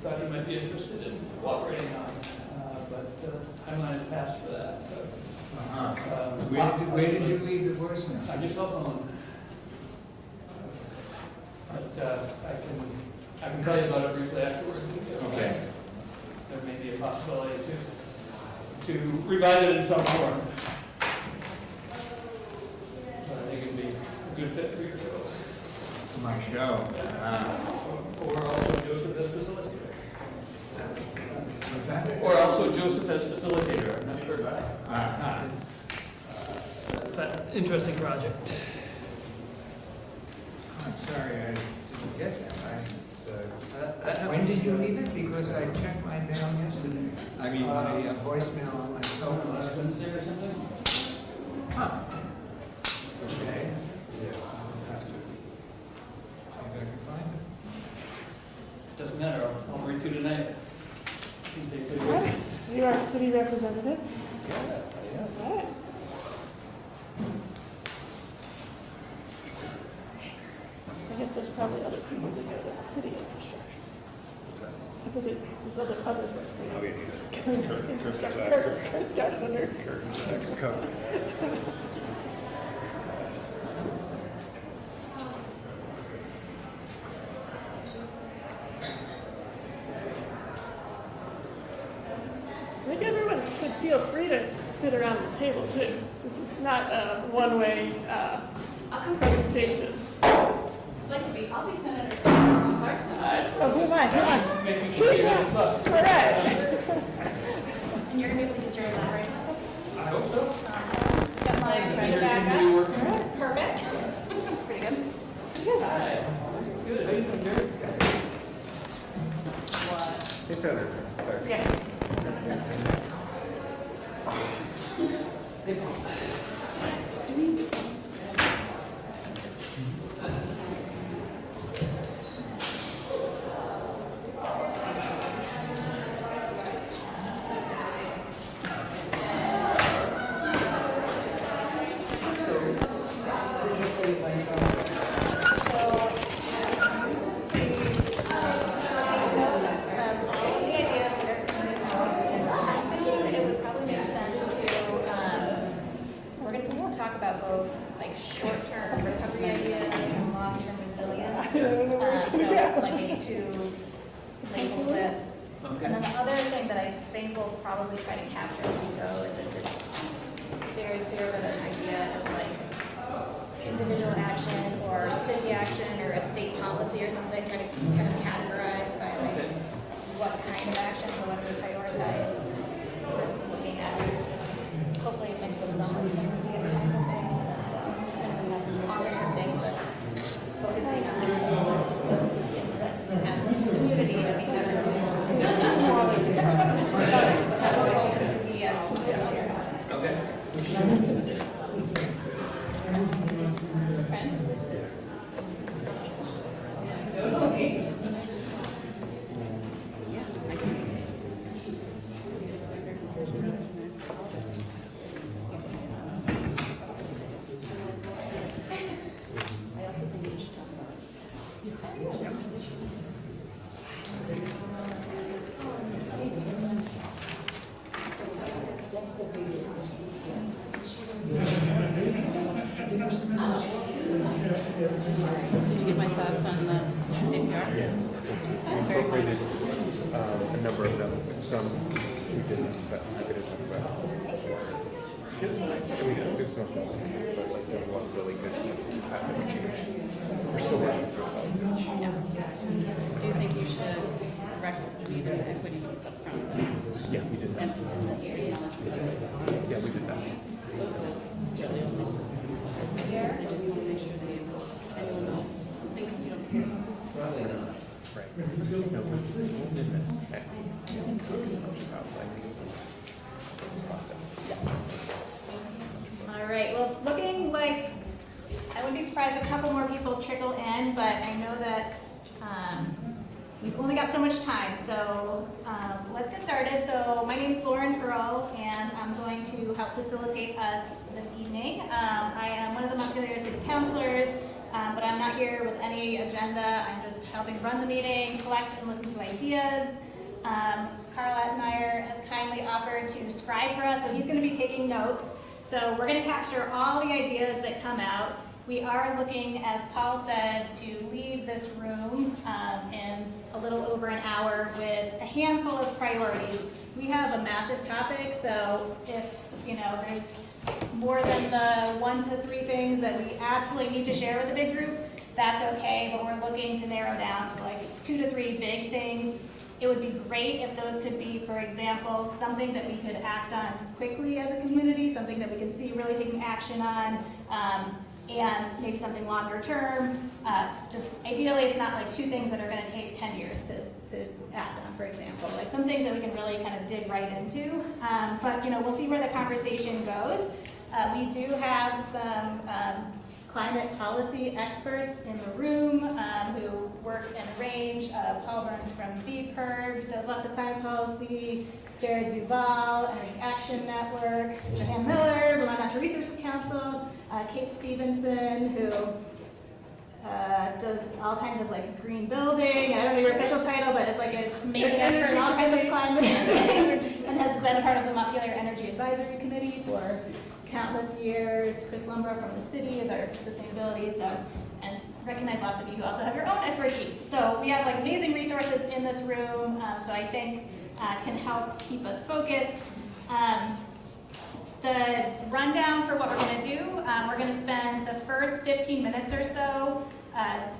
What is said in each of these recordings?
thought he might be interested in cooperating on, but timeline has passed for that. So, Where did you leave the voicemail? on your cell phone. But I can tell you about it briefly afterwards. Okay. There may be a possibility to revive it in some form. But I think it'd be a good fit for your show. My show. Or also Joseph as facilitator. What's that? Or also Joseph as facilitator, I'm not sure about it. But interesting project. I'm sorry, I didn't get that. When did you leave it? Because I checked my mail yesterday. I mean, my voicemail on my cell phone. Last Wednesday or something? Huh. Okay. I'll have to. Maybe I can find it. Doesn't matter, I'll read through tonight. He's a good All right. You are city representative? Yeah. All right. I guess there's probably other people to go to the city infrastructure. I said there's other folks. Oh, yeah. Kurt's got it under. I think everyone should feel free to sit around the table too. This is not a one-way I'll come presentation. I'd like to be, I'll be Senator Clark's tonight. Oh, come on. Making sure you get his bucks. All right. And you're gonna be able to use your elaborate method? I hope so. Got my Energy will be backup. working. Perfect. Pretty good. Hi. Good, how you doing, Jerry? What? Hey, Senator. Yeah. Probably try to capture as we go is that it's very clear that an idea is like individual action or city action or a state policy or something, try to kind of categorize by like what kind of actions and what do we prioritize. We're looking at hopefully a mix of some of the other kinds of things. So kind of longer term things, but focusing on things that as a community that we never Okay. Did you get my thoughts on the NPR? Yes. We incorporated a number of them. Some we didn't, but I'm happy to talk about. I mean, there's no stuff, but like there was really good change. We're still working through it. No. Do you think you should recommend the equity piece up front? Yeah, we did that. Yeah, we did that. Really only. I just want to make sure that anyone thinks you don't care. Probably not. Right. No, we didn't talk as much about like the process. All right, well, it's looking like, I wouldn't be surprised if a couple more people trickle in, but I know that we've only got so much time, so let's get started. So my name is Lauren Earl, and I'm going to help facilitate us this evening. I am one of the Montpelier City Councilors. but I'm not here with any agenda. I'm just helping run the meeting, collect and listen to ideas. Carla Etmeyer has kindly offered to scribe for us, so he's going to be taking notes. So we're going to capture all the ideas that come out. We are looking, as Paul said, to leave this room in a little over an hour with a handful of priorities. We have a massive topic, so if there's more than the 1 to 3 things that we absolutely need to share with a big group, that's okay, but we're looking to narrow down to like 2 to 3 big things. It would be great if those could be, for example, something that we could act on quickly as a community, something that we could see really taking action on, and maybe something longer term. Just ideally, it's not like 2 things that are going to take 10 years to act on, for example. Like some things that we can really kind of dig right into. But we'll see where the conversation goes. We do have some climate policy experts in the room who work in a range. Paul Burns from VPIRG does lots of climate policy. Jared Duval, Energy Action Network. Joanne Miller, Vermont Natural Resources Council. Kate Stevenson, who does all kinds of like green building. I don't know your official title, but it's like an amazing expert in all kinds of climate things, and has been a part of the Montpelier Energy Advisory Committee for countless years. Chris Lumbra from the city is our sustainability, and recognize lots of you who also have your own expertise. So we have like amazing resources in this room, so I think can help keep us focused. The rundown for what we're going to do, we're going to spend the first 15 minutes or so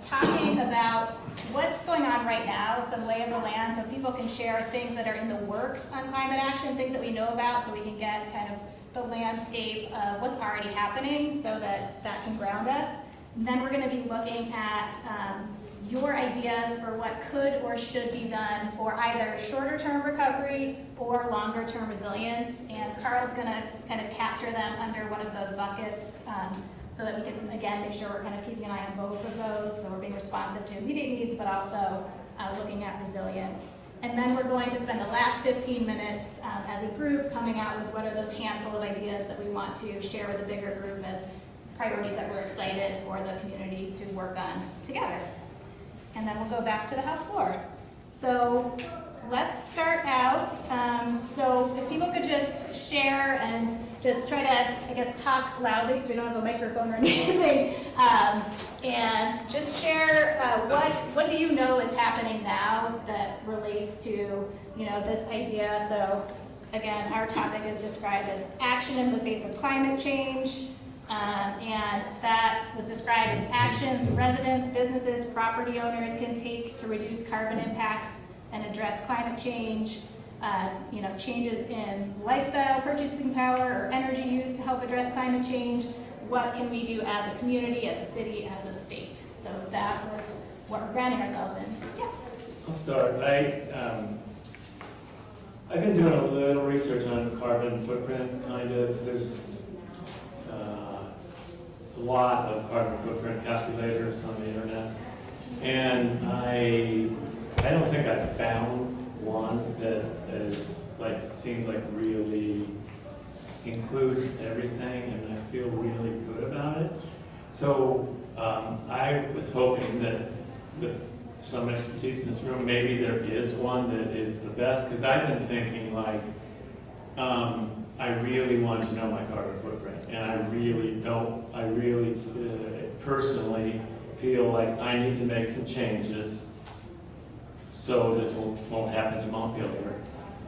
talking about what's going on right now, some lay of the land, so people can share things that are in the works on climate action, things that we know about, so we can get kind of the landscape of what's already happening so that can ground us. And then we're going to be looking at your ideas for what could or should be done for either shorter term recovery or longer term resilience. And Carl's going to kind of capture them under one of those buckets so that we can, again, make sure we're kind of keeping an eye on both of those. So we're being responsive to immediate needs, but also looking at resilience. And then we're going to spend the last 15 minutes as a group coming out with what are those handful of ideas that we want to share with the bigger group as priorities that we're excited for the community to work on together. And then we'll go back to the House floor. So let's start out. So if people could just share and just try to, I guess, talk loudly because we don't have a microphone or anything, and just share what do you know is happening now that relates to this idea. So again, our topic is described as action in the face of climate change. And that was described as actions residents, businesses, property owners can take to reduce carbon impacts and address climate change. Changes in lifestyle, purchasing power, or energy use to help address climate change. What can we do as a community, as a city, as a state? So that was what we're grounding ourselves in. Yes? I'll start. I've been doing a little research on carbon footprint, kind of. There's a lot of carbon footprint calculators on the internet, and I don't think I've found one that seems like really includes everything, and I feel really good about it. So I was hoping that with some expertise in this room, maybe there is one that is the best, because I've been thinking I really want to know my carbon footprint, and I really personally feel like I need to make some changes so this won't happen to Montpelier.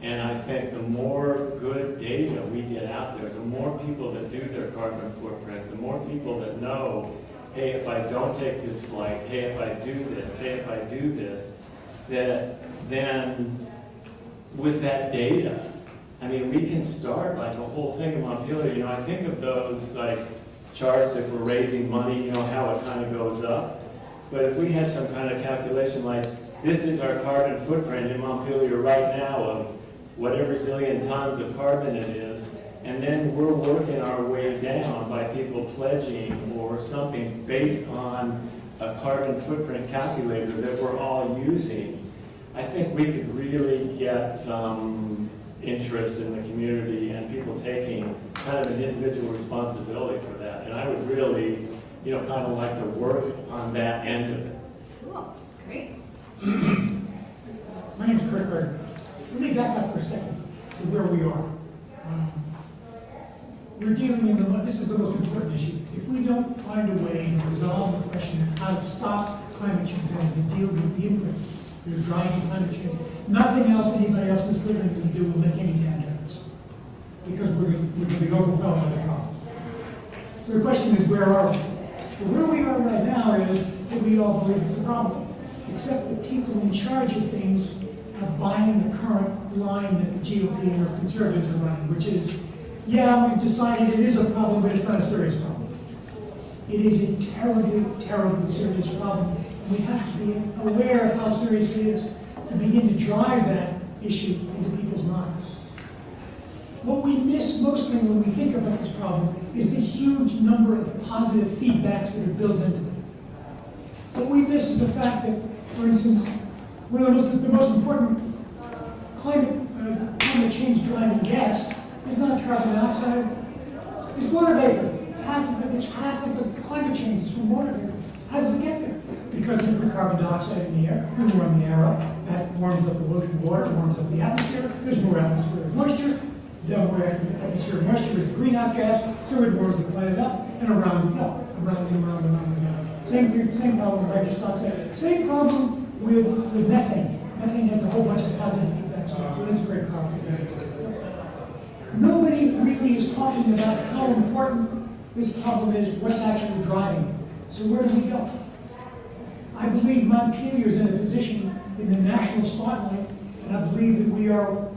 And I think the more good data we get out there, the more people that do their carbon footprint, the more people that know, hey, if I don't take this flight, hey, if I do this, hey, if I do this, that then with that data, I mean, we can start like a whole thing in Montpelier. I think of those charts if we're raising money, how it kind of goes up. But if we had some kind of calculation like, this is our carbon footprint in Montpelier right now of whatever zillion tons of carbon it is, and then we're working our way down by people pledging or something based on a carbon footprint calculator that we're all using, I think we could really get some interest in the community and people taking kind of an individual responsibility for that. And I would really kind of like to work on that end of it. Cool, great. My name's Kurt Gardner. Let me back up for a second to where we are. We're dealing in this is the most important issue. If we don't find a way to resolve the question of how to stop climate change and to deal with the input that are driving climate change, nothing else anybody else in this building can do will make any damn difference. Because we're going to be overwhelmed by the problem. So the question is, where are we? Well, where we are right now is that we all believe it's a problem. Except the people in charge of things are buying the current line that the GOP or conservatives are running, which is, yeah, we've decided it is a problem, but it's not a serious problem. It is a terribly, terribly serious problem. And we have to be aware of how serious it is to begin to drive that issue into people's minds. What we miss mostly when we think about this problem is the huge number of positive feedbacks that are built into it. What we miss is the fact that, for instance, one of the most important climate change driving gas is not carbon dioxide, it's water vapor. It's half of the climate change is from water vapor. How does it get there? Because we put carbon dioxide in the air, we warm the air up, that warms up the ocean water, warms up the atmosphere, there's more atmospheric moisture, the more atmospheric moisture is the greenhouse gas, so it warms the planet up, and around we go, around and around and around and around. Same problem with nitrous oxide, same problem with methane. Methane has a whole bunch of positive feedback, so it's very powerful. Nobody really is talking about how important this problem is, what's actually driving it. So where do we go? I believe Montpelier is in a position in the national spotlight, and I believe that we are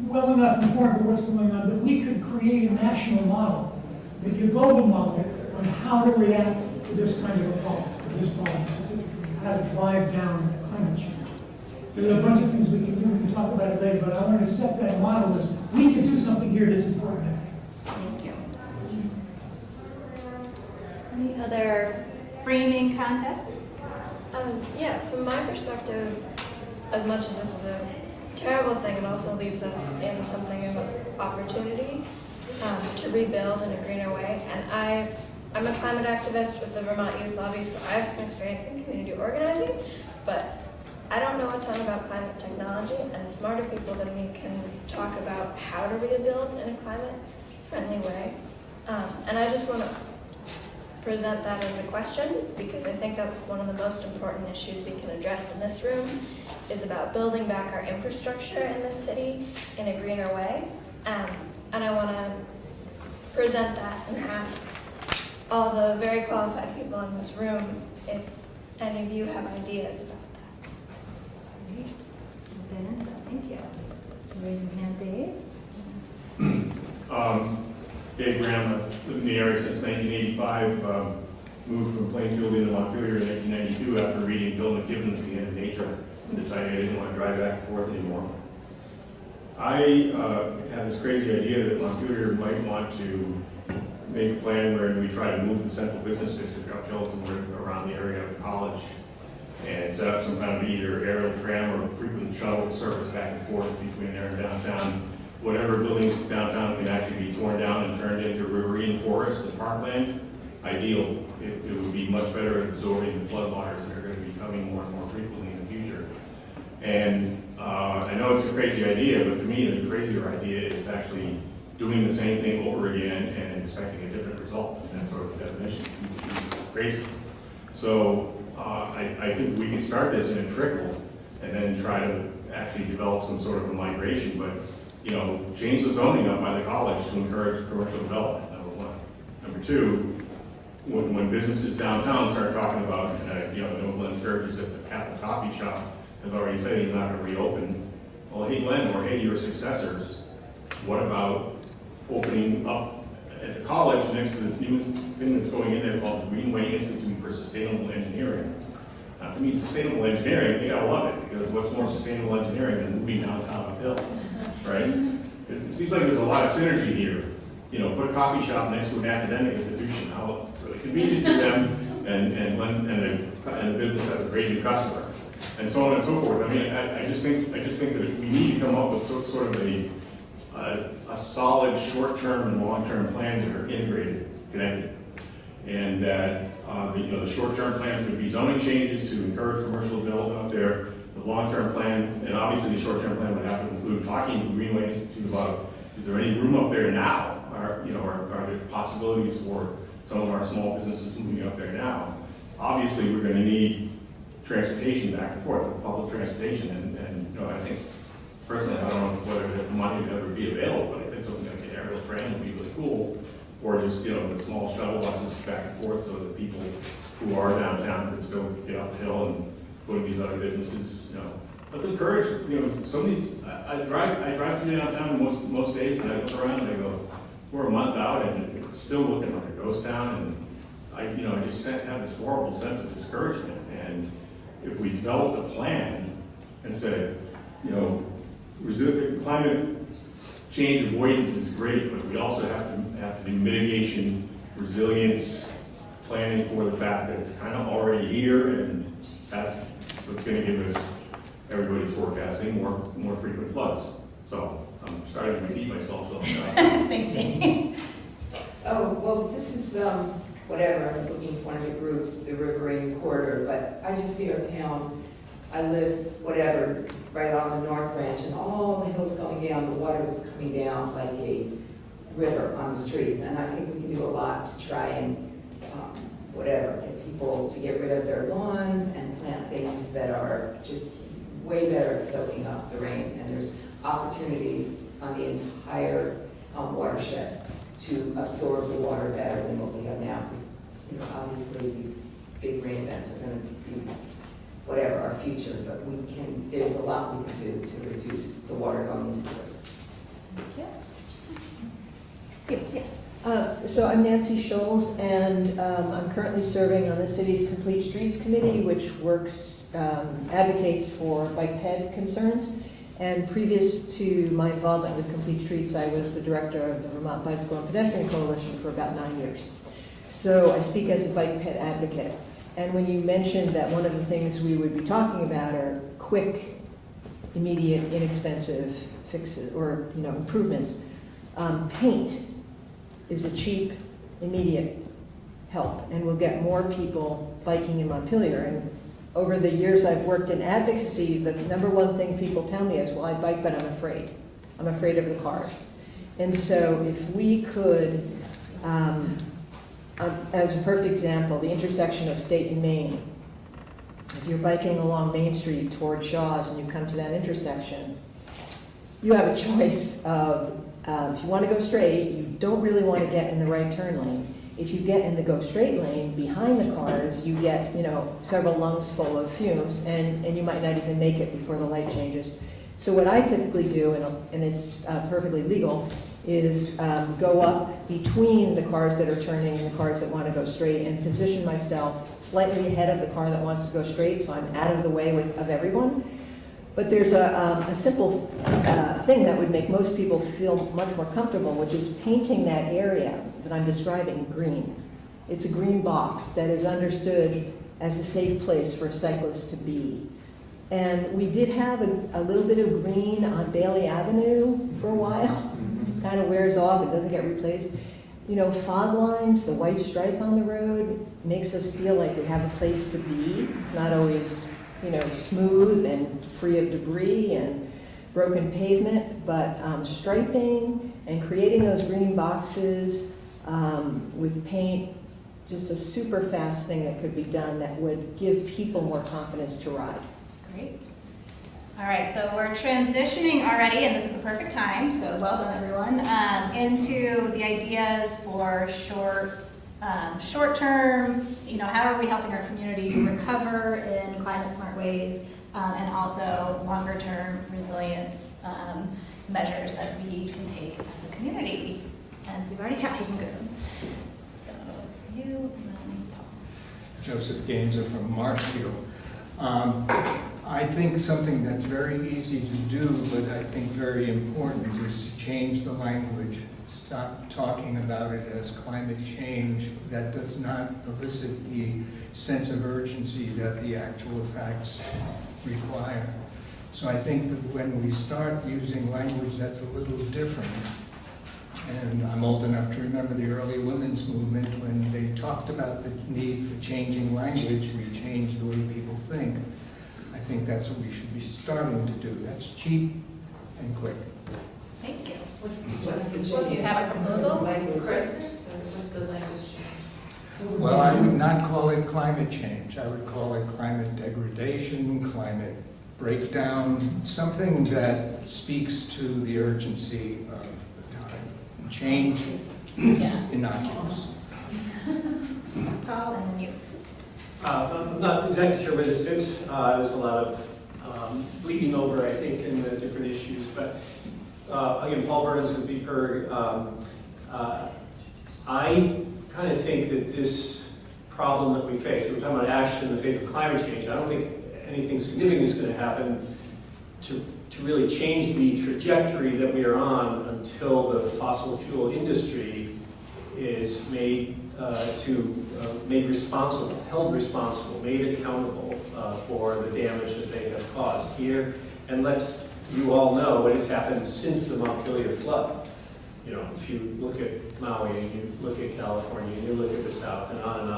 well enough informed of what's going on that we could create a national model, maybe a global model, on how to react to this kind of a problem, to this problem specifically, how to drive down climate change. There are a bunch of things we can do, we can talk about it later, but I want to set that model as we can do something here that's important. Thank you. Any other framing contests? Yeah, from my perspective, as much as this is a terrible thing, it also leaves us in something of an opportunity to rebuild in a greener way. And I'm a climate activist with the Vermont Youth Lobby, so I have some experience in community organizing, but I don't know a ton about climate technology, and smarter people than me can talk about how to rebuild in a climate-friendly way. And I just want to present that as a question, because I think that's one of the most important issues we can address in this room, is about building back our infrastructure in this city in a greener way. And I want to present that and ask all the very qualified people in this room if any of you have ideas about that. Great. We'll get into that. Thank you. Raise your hand, Dave. Dave Graham, I've lived in the area since 1985, moved from Plainfield into Montpelier in 1992 after reading Bill McKibben's The End of Nature, and decided I didn't want to drive back and forth anymore. I had this crazy idea that Montpelier might want to make a plan where we try to move the central business district up Hilton around the area of the college and set up some kind of either aerial tram or frequent shuttle service back and forth between there and downtown. Whatever buildings downtown can actually be torn down and turned into riverine forest and parkland, ideal. It would be much better at absorbing the floodwaters that are going to be coming more and more frequently in the future. And I know it's a crazy idea, but to me the crazier idea is actually doing the same thing over again and expecting a different result. And that's sort of the definition of crazy. So I think we can start this in a trickle and then try to actually develop some sort of a migration, but change the zoning up by the college to encourage commercial development, number one. Number two, when businesses downtown start talking about, Glenn Sturgis at the Apple Coffee Shop has already said he's not going to reopen. Well, hey Glenn, or hey, your successors, what about opening up at the college next to this new thing that's going in there called the Greenway Institute for Sustainable Engineering? To me, sustainable engineering, they gotta love it, because what's more sustainable engineering than moving downtown uphill, right? It seems like there's a lot of synergy here. Put a coffee shop next to an academic institution, how it's really convenient to them, and the business has a great new customer, and so on and so forth. I mean, I just think that we need to come up with sort of a solid short-term and long-term plans that are integrated, connected, and that The short-term plan could be zoning changes to encourage commercial development up there. The long-term plan, and obviously the short-term plan would have to include talking to the Greenway Institute about, is there any room up there now? Are there possibilities for some of our small businesses moving up there now? Obviously, we're gonna need transportation back and forth, public transportation, and I think, personally, I don't know whether the money would ever be available, but I think something like an aerial train would be really cool, or just, the small shuttle buses back and forth so that people who are downtown can still get up the hill and go to these other businesses, Let's encourage, some of these, I drive through downtown most days, and I look around and I go, we're a month out and it's still looking like a ghost town, and I just have this horrible sense of discouragement. And if we developed a plan and said, climate change avoidance is great, but we also have to do mitigation, resilience, planning for the fact that it's kind of already here, and that's what's going to give us, everybody's forecasting, more frequent floods. So I'm starting to repeat myself. So Thanks, Dave. Oh, well, this is, whatever, I'm looking at one of the groups, the Riverine Corridor, but I just see our town, I live, whatever, right on the North Branch, and all the hills going down, the water is coming down like a river on the streets, and I think we can do a lot to try and, get people to get rid of their lawns and plant things that are just way better at soaking up the rain, and there's opportunities on the entire watershed to absorb the water better than what we have now, because, obviously these big rain events are going to be our future, but there's a lot we can do to reduce the water going into the river. So I'm Nancy Scholes, and I'm currently serving on the city's Complete Streets Committee, which advocates for bike ped concerns. And previous to my involvement with Complete Streets, I was the director of the Vermont Bicycle and Pedestrian Coalition for about 9 years. So I speak as a bike ped advocate. And when you mentioned that one of the things we would be talking about are quick, immediate, inexpensive fixes or improvements, paint is a cheap, immediate help, and will get more people biking in Montpelier. And over the years I've worked in advocacy, the number one thing people tell me is, well, I bike, but I'm afraid. I'm afraid of the cars. And so if we could, as a perfect example, the intersection of State and Main, if you're biking along Main Street toward Shaw's and you come to that intersection, you have a choice of, if you want to go straight, you don't really want to get in the right turn lane. If you get in the go straight lane behind the cars, you get, several lungs full of fumes, and you might not even make it before the light changes. So what I typically do, and it's perfectly legal, is go up between the cars that are turning and the cars that want to go straight, and position myself slightly ahead of the car that wants to go straight, so I'm out of the way of everyone. But there's a simple thing that would make most people feel much more comfortable, which is painting that area that I'm describing green. It's a green box that is understood as a safe place for cyclists to be. And we did have a little bit of green on Bailey Avenue for a while. Kind of wears off, it doesn't get replaced. Fog lines, the white stripe on the road makes us feel like we have a place to be. It's not always smooth and free of debris and broken pavement, but striping and creating those green boxes with paint, just a super fast thing that could be done that would give people more confidence to ride. Great. All right, so we're transitioning already, and this is the perfect time, so well done everyone, into the ideas for short-term, how are we helping our community recover in climate-smart ways, and also longer-term resilience measures that we can take as a community. And we've already captured some good ones. So you and then Paul. Joseph Gainza from Marshfield. I think something that's very easy to do, but I think very important, is to change the language. Stop talking about it as climate change. That does not elicit the sense of urgency that the actual facts require. So I think that when we start using language that's a little different, And I'm old enough to remember the early women's movement when they talked about the need for changing language. We change the way people think. I think that's what we should be starting to do. That's cheap and quick. Thank you. What's the Do you have a proposal? Language. Crisis, or what's the language change? Well, I would not call it climate change. I would call it climate degradation, climate breakdown, something that speaks to the urgency of the time. Change is innocuous. Paul, and then you. I'm not exactly sure where this fits. There's a lot of bleeding over, I think, in the different issues. But again, Paul Burns would be heard. I kind of think that this problem that we face, we're talking about action in the face of climate change, I don't think anything significant is going to happen to really change the trajectory that we are on until the fossil fuel industry is made made responsible, held responsible, made accountable for the damage that they have caused here. And let's you all know what has happened since the Montpelier flood. You know, if you look at Maui and you look at California and you look at the South and on and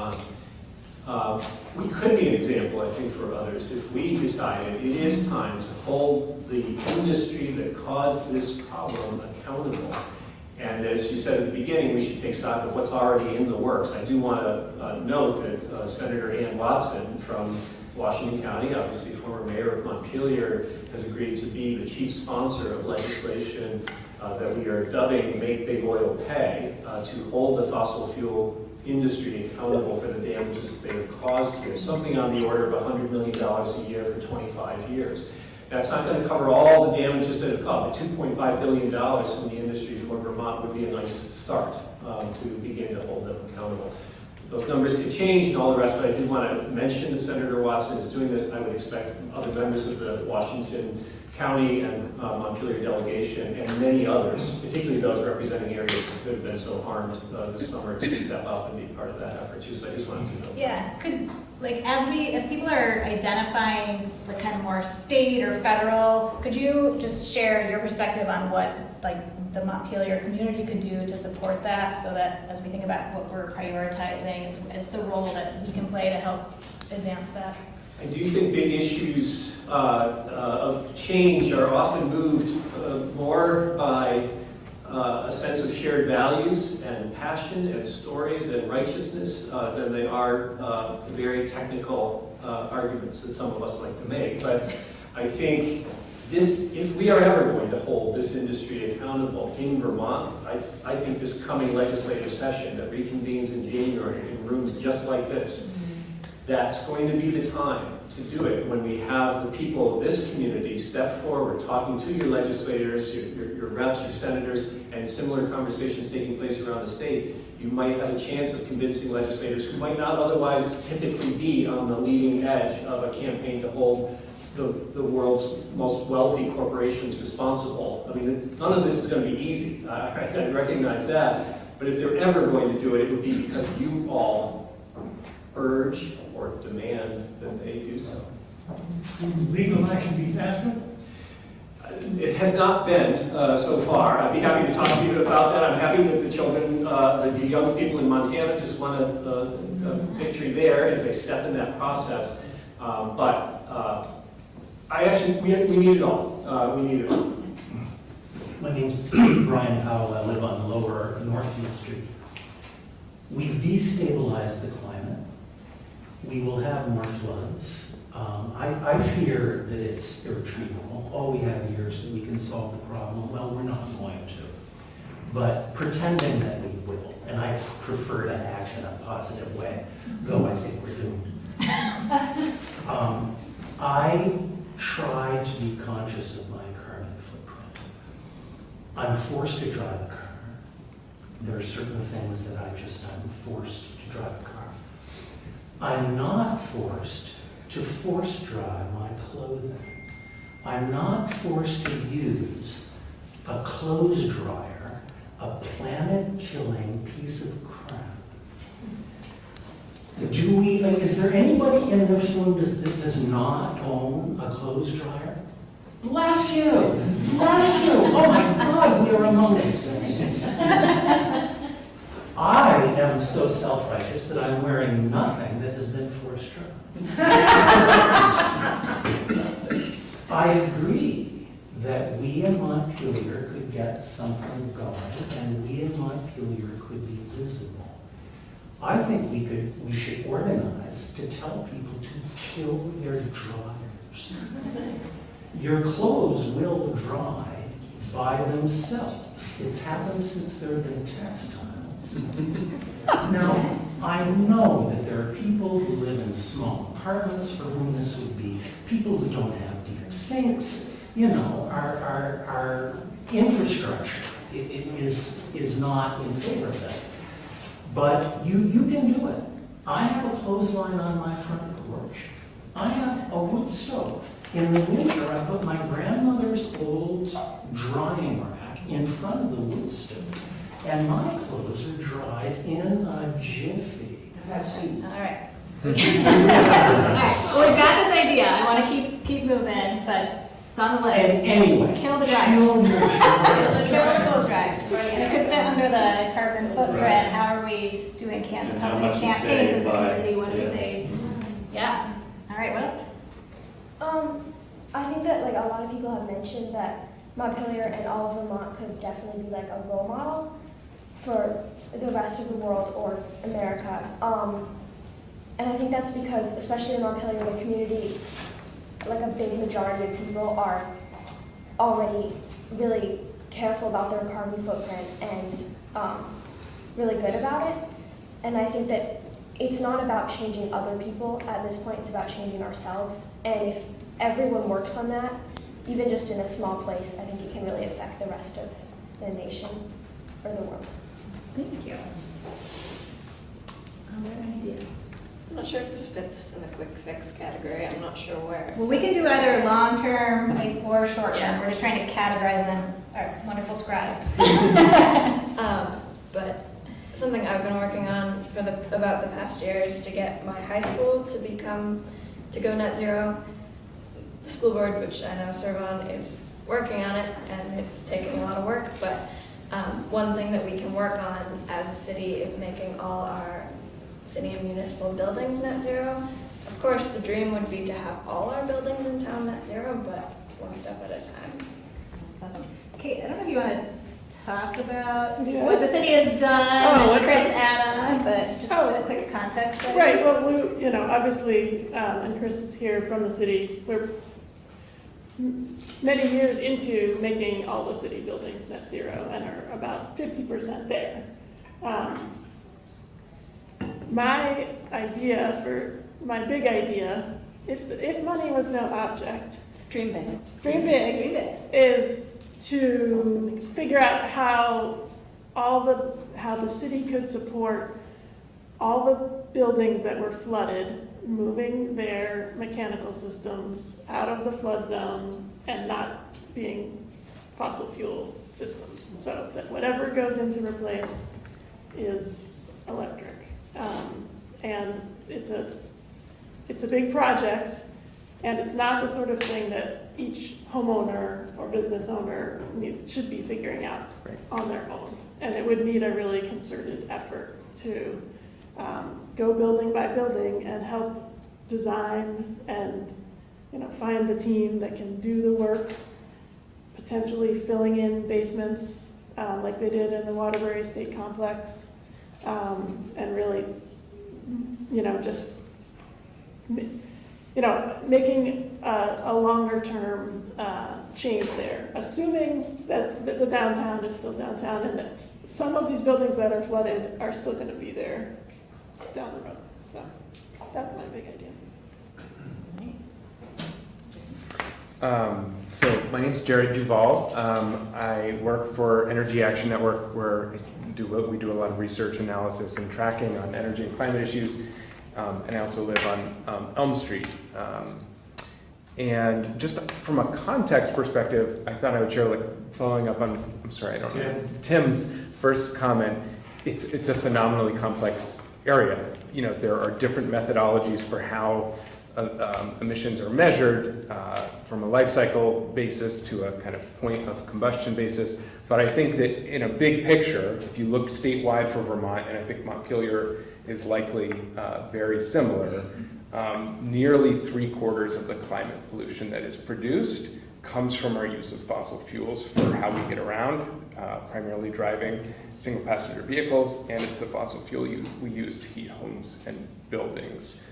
on, we could be an example, I think, for others if we decided it is time to hold the industry that caused this problem accountable. And as you said at the beginning, we should take stock of what's already in the works. I do want to note that Senator Ann Watson from Washington County, obviously former mayor of Montpelier, has agreed to be the chief sponsor of legislation that we are dubbing Make Big Oil Pay to hold the fossil fuel industry accountable for the damages that they have caused here. Something on the order of $100 million a year for 25 years. That's not going to cover all the damages that have come. $2.5 billion from the industry for Vermont would be a nice start to begin to hold them accountable. Those numbers could change and all the rest, but I do want to mention that Senator Watson is doing this. I would expect other members of the Washington County and Montpelier delegation and many others, particularly those representing areas that have been so harmed this summer, to step up and be part of that effort too. So I just wanted to know. Yeah, if people are identifying the kind of more state or federal, could you just share your perspective on what the Montpelier community could do to support that, so that as we think about what we're prioritizing, it's the role that we can play to help advance that? I do think big issues of change are often moved more by a sense of shared values and passion and stories and righteousness than they are very technical arguments that some of us like to make. But I think if we are ever going to hold this industry accountable in Vermont, I think this coming legislative session that reconvenes in January in rooms just like this, that's going to be the time to do it when we have the people of this community step forward, talking to your legislators, your reps, your senators, and similar conversations taking place around the state. You might have a chance of convincing legislators who might not otherwise typically be on the leading edge of a campaign to hold the world's most wealthy corporations responsible. I mean, none of this is going to be easy. I recognize that. But if they're ever going to do it, it would be because you all urge or demand that they do so. Would legal action be faster? It has not been so far. I'd be happy to talk to you about that. I'm happy that the children, the young people in Montana just won a victory there as they step in that process. We need it all. We need it all. My name's Brian Powell. I live on Lower Northfield Street. We've destabilized the climate. We will have more floods. I fear that it's irretrievable. All we have here is that we can solve the problem. Well, we're not going to. But pretending that we will, and I prefer to act in a positive way, though I think we're doomed. I try to be conscious of my carbon footprint. I'm forced to drive a car. There are certain things that I'm forced to drive a car. I'm not forced to force dry my clothing. I'm not forced to use a clothes dryer, a planet-killing piece of crap. Is there anybody in this room that does not own a clothes dryer? Bless you! Bless you! Oh my God, we are among the saints. things. I am so self-righteous that I'm wearing nothing that has been forced dry. I agree that we in Montpelier could get something going, and we in Montpelier could be visible. I think we should organize to tell people to kill their dryers. Your clothes will dry by themselves. It's happened since there have been textiles. Now, I know that there are people who live in small apartments for whom this would be, people who don't have deep sinks, you know, our infrastructure is not in favor of that. But you can do it. I have a clothesline on my front porch. I have a wood stove. In the winter, I put my grandmother's old drying rack in front of the wood stove, and my clothes are dried in a jiffy. How about sheets? All right. All right, well, we've got this idea. I want to keep moving, but it's on the list. And anyway, Kill the dryers. kill your dryers. Kill the clothes dryers. And it could fit under the carbon footprint. Right. How are we doing And how public much you campaigns save as a by- community? What do we yeah. save? Yeah. All right, what else? I think that like a lot of people have mentioned that Montpelier and all of Vermont could definitely be like a role model for the rest of the world or America. And I think that's because, especially in Montpelier, the community, like a big majority of people are already really careful about their carbon footprint and really good about it. And I think that it's not about changing other people at this point, it's about changing ourselves. And if everyone works on that, even just in a small place, I think it can really affect the rest of the nation or the world. Thank you. Other ideas? I'm not sure if this fits in the quick fix category. I'm not sure where. Well, we can do either long-term or short-term. Yeah. We're just trying to categorize them. Our wonderful scribe. But something I've been working on for about the past year is to get my high school to go net zero. The school board, which I now serve on, is working on it, and it's taking a lot of work. But one thing that we can work on as a city is making all our city and municipal buildings net zero. Of course, the dream would be to have all our buildings in town net zero, but one step at a time. That's awesome. Kate, I don't know if you want to talk about Yes. what the city has done, Oh, and okay. Chris add on, but just Oh. a quick context. there. Right, well, we, obviously, and Chris is here from the city, we're many years into making all the city buildings net zero and are about 50% there. My big idea, if money was no object, Dream big. dream big, is to figure out how the city could support all the buildings that were flooded, moving their mechanical systems out of the flood zone and not being fossil fuel systems. So that whatever goes in to replace is electric. And it's a big project, and it's not the sort of thing that each homeowner or business owner should be figuring out on their own. And it would need a really concerted effort to go building by building and help design and find the team that can do the work, potentially filling in basements like they did in the Waterbury State Complex, and really making a longer term change there, assuming that the downtown is still downtown and that some of these buildings that are flooded are still going to be there down the road. So that's my big idea. So my name's Jared Duval. I work for Energy Action Network, where we do a lot of research, analysis, and tracking on energy and climate issues. And I also live on Elm Street. And just from a context perspective, I thought I would share, following up on, Tim's first comment. It's a phenomenally complex area. There are different methodologies for how emissions are measured from a life cycle basis to a kind of point of combustion basis. But I think that in a big picture, if you look statewide for Vermont, and I think Montpelier is likely very similar, nearly 3/4 of the climate pollution that is produced comes from our use of fossil fuels for how we get around, primarily driving single passenger vehicles, and it's the fossil fuel we use to heat homes and buildings,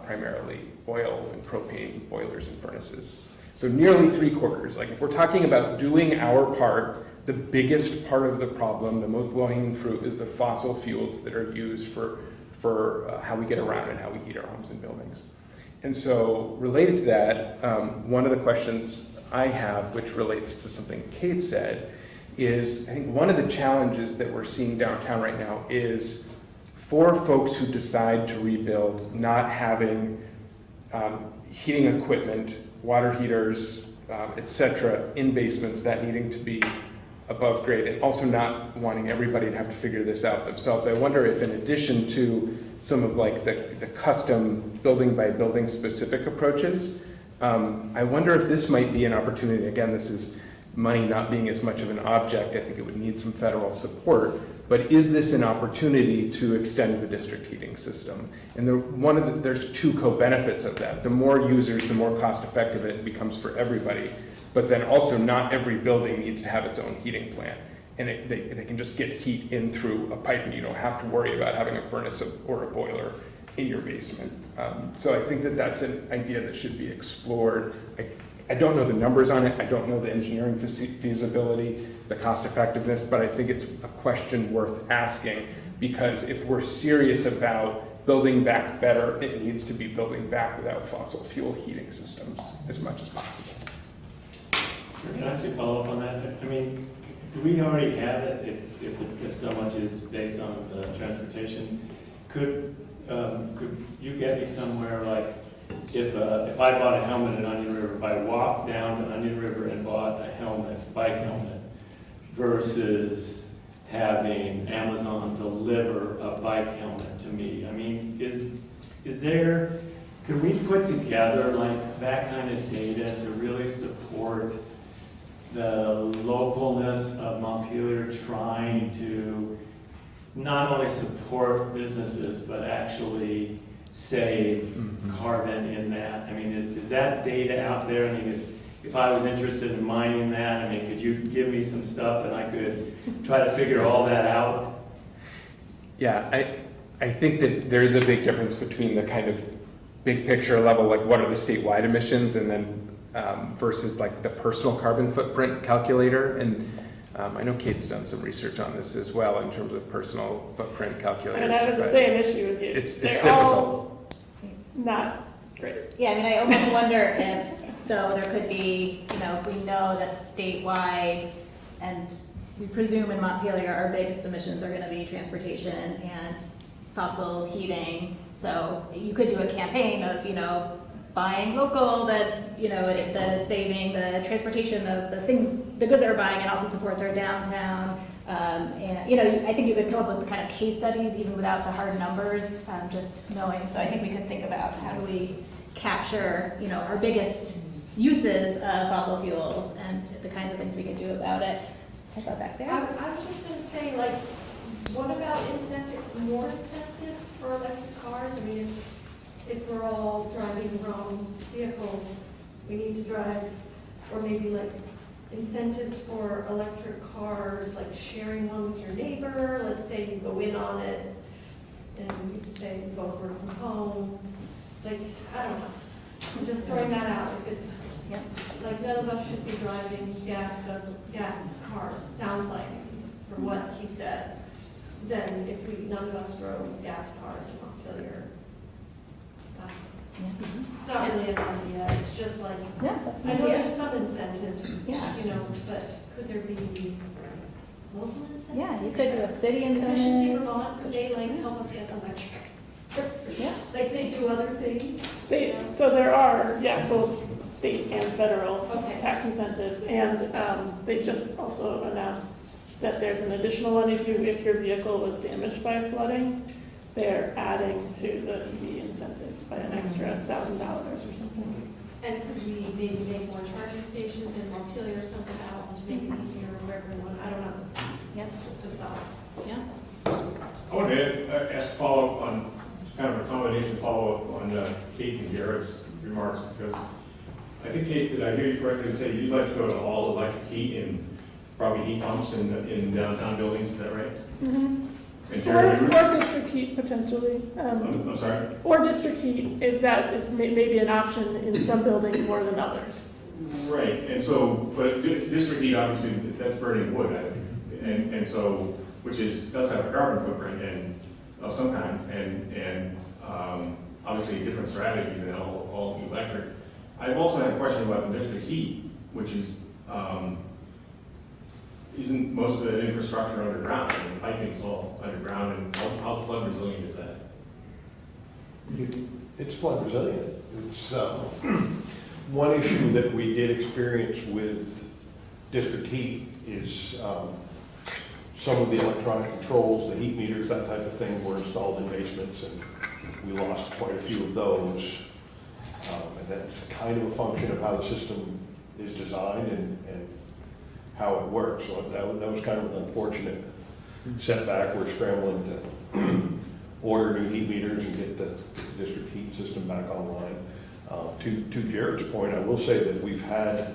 primarily oil and propane boilers and furnaces. So nearly 3/4. Like if we're talking about doing our part, the biggest part of the problem, the most low-hanging fruit, is the fossil fuels that are used for how we get around and how we heat our homes and buildings. And so related to that, one of the questions I have, which relates to something Kate said, is I think one of the challenges that we're seeing downtown right now is for folks who decide to rebuild, not having heating equipment, water heaters, et cetera, in basements, that needing to be above grade, and also not wanting everybody to have to figure this out themselves. I wonder if in addition to some of like the custom building by building specific approaches, I wonder if this might be an opportunity. Again, this is money not being as much of an object. I think it would need some federal support. But is this an opportunity to extend the district heating system? And there's two co-benefits of that. The more users, the more cost effective it becomes for everybody. But then also not every building needs to have its own heating plant. And they can just get heat in through a pipe, and you don't have to worry about having a furnace or a boiler in your basement. So I think that that's an idea that should be explored. I don't know the numbers on it. I don't know the engineering feasibility, the cost effectiveness, but I think it's a question worth asking, because if we're serious about building back better, it needs to be building back without fossil fuel heating systems as much as possible. Can I ask you a follow-up on that? I mean, do we already have it if so much is based on transportation? Could you get me somewhere like if I bought a helmet at Onion River, if I walked down to Onion River and bought a helmet, bike helmet, versus having Amazon deliver a bike helmet to me? I mean, could we put together like that kind of data to really support the localness of Montpelier trying to not only support businesses, but actually save carbon in that? I mean, is that data out there? I mean, if I was interested in mining that, I mean, could you give me some stuff and I could try to figure all that out? Yeah, I think that there's a big difference between the kind of big picture level, like what are the statewide emissions, and then versus like the personal carbon footprint calculator. And I know Kate's done some research on this as well in terms of personal footprint calculators. And I have the same issue with you. It's They're difficult. all not great. Yeah, I mean, I almost wonder if, though, there could be, if we know that statewide, and we presume in Montpelier, our biggest emissions are gonna be transportation and fossil heating. So you could do a campaign of, buying local that is saving the transportation of the goods that we're buying, and also supports our downtown. And I think you could come up with the kind of case studies even without the hard numbers, just knowing. So I think we could think about how do we capture our biggest uses of fossil fuels and the kinds of things we could do about it. I thought back there. I was just going to say, like, what about more incentives for electric cars? I mean, if we're all driving wrong vehicles, we need to drive, or maybe like incentives for electric cars, like sharing one with your neighbor. Let's say you go in on it and you say you both work from home. Like, I don't know. I'm just throwing that out. If it's like none of us should be driving gas cars, sounds like, from what he said. Then if none of us drove gas cars in Montpelier. It's not really an idea, it's just like, that's an I know idea. there's some incentives, Yeah. but could there be local incentives? Yeah, you could do a city Efficiency incentive. Vermont, could they like help us get electric? Yeah. Like they do other things? So there are, both state and federal Okay. tax incentives, and they just also announced that there's an additional one if your vehicle was damaged by flooding. they're adding to the EV incentive by an extra $1,000 or something. And could we maybe make more charging stations in Montpelier or something out to make it easier for everyone? I don't know. Yep. Just a thought. Yeah. I wanted to ask a follow-up on, kind of a combination follow-up on Kate and Garrett's remarks, because I think, Kate, did I hear you correctly say you'd like to go to all electric heat and probably heat pumps in downtown buildings, is that right? Mm-hmm. And Or Garrett, district heat potentially. I'm sorry? Or district heat, if that is maybe an option in some buildings more than others. Right, and so, but district heat, obviously, that's burning wood, and so, which does have a carbon footprint and of some kind, and obviously a different strategy than all electric. I've also had a question about the district heat, which is, isn't most of the infrastructure underground, and the piping is all underground, and how flood resilient is that? It's flood resilient. It's one issue that we did experience with district heat is some of the electronic controls, the heat meters, that type of thing were installed in basements, and we lost quite a few of those. And that's kind of a function of how the system is designed and how it works. So that was kind of an unfortunate setback. We're scrambling to order new heat meters and get the district heat system back online. To Jared's point, I will say that we've had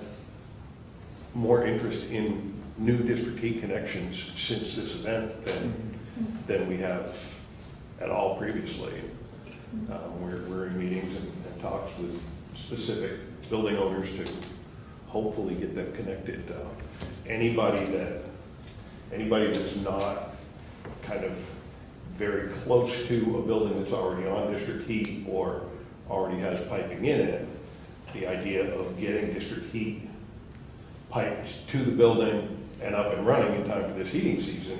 more interest in new district heat connections since this event than we have at all previously. We're in meetings and talks with specific building owners to hopefully get them connected. Anybody that's not kind of very close to a building that's already on district heat or already has piping in it, the idea of getting district heat piped to the building and up and running in time for this heating season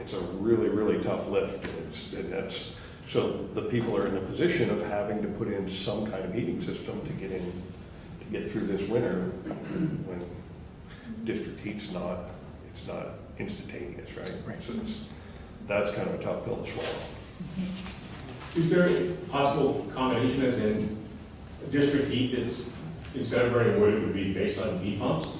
it's a really, really tough lift. So the people are in the position of having to put in some kind of heating system to get through this winter when district heat's not instantaneous, right? So that's kind of a tough pill to swallow. Is there a possible combination as in district heat that's, instead of burning wood, it would be based on heat pumps?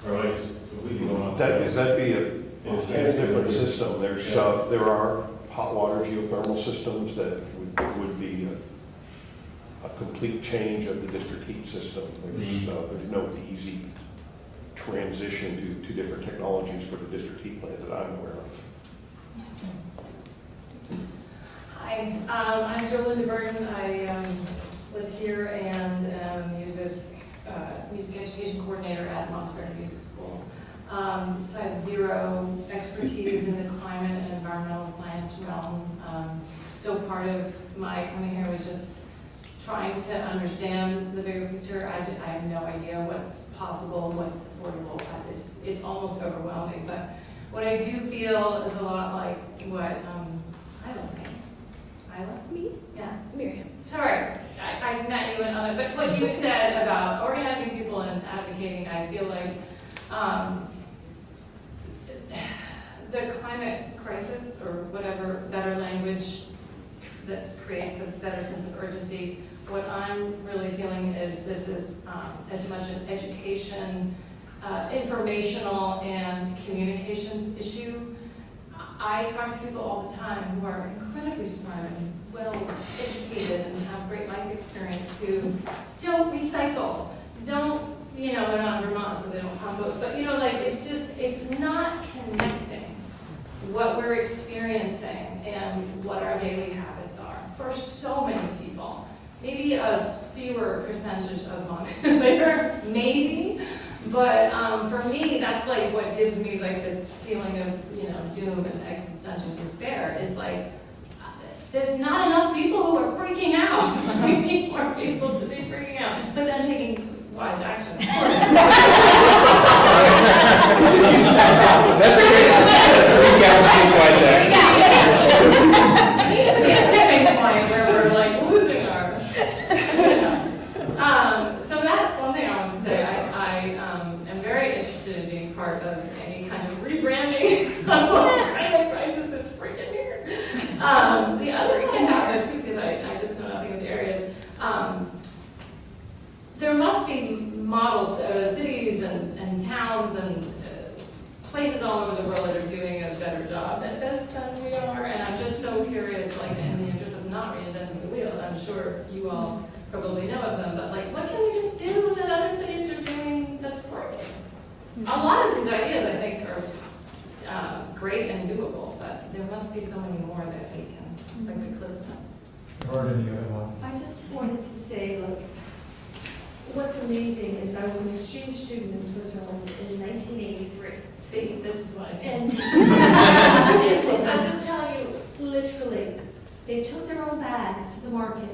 Or like completely going off? That'd be a different system. There are hot water geothermal systems that would be a complete change of the district heat system. There's no easy transition to different technologies for the district heat plant that I'm aware of. Hi, I'm Jolynda Burton. I live here and music education coordinator at Montpelier Music School. So I have zero expertise in the climate and environmental science realm. So part of my coming here was just trying to understand the bigger picture. I have no idea what's possible, what's affordable. It's almost overwhelming. But what I do feel is a lot like what Me? Yeah. Miriam. Sorry, I met you in other, but what you said about organizing people and advocating, I feel like the climate crisis, or whatever better language that creates a better sense of urgency, what I'm really feeling is this is as much an education, informational, and communications issue. I talk to people all the time who are incredibly smart and well-educated and have great life experience who don't recycle, don't, they're not in Vermont so they don't compost, but it's not connecting what we're experiencing and what our daily habits are for so many people. Maybe a fewer percentage of Montpelier, maybe, but for me, that's like what gives me like this feeling of, doom and existential despair is like, there's not enough people who are freaking out. We need more people to be freaking out, but then taking wise action. That's a great freak out and take wise action. It needs to be a tipping point where we're like losing our. So that's one thing I want to say. I am very interested in being part of any kind of rebranding of climate crisis. It's freaking here. and towns and places all over the world that are doing a better job at this than we are, and I'm just so curious, like, in the interest of not reinventing the wheel, I'm sure you all probably know of them, but like, what can we just do that other cities are doing that's working? A lot of these ideas, I think, are great and doable, but there must be so many more that we can, it's like the cliff notes. Or any other one. I just wanted to say, like, what's amazing is I was an exchange student in Switzerland in 1983. See, this is what I mean. And I'm just telling you, literally, they took their own bags to the market.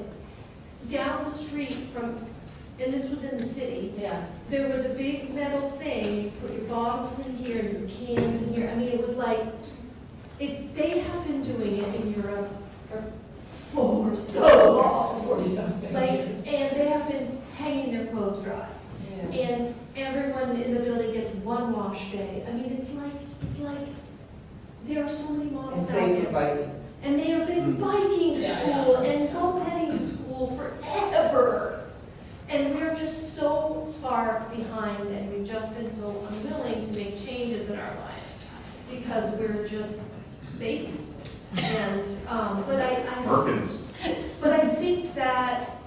Down the street from, and this was in the city, Yeah. there was a big metal thing, you put your bottles in here and your cans in here. I mean, it was like, they have been doing it in Europe for so long. 40-something Like, years. and they have been hanging their clothes dry. Yeah. And everyone in the building gets one wash day. I mean, it's like, there are so many And models out safe for there. biking. And they have been biking to Yeah, school and mopeding to school forever. And we're just so far behind, and we've just been so unwilling to make changes in our lives because we're just babies. And, but Merkins. but I think that,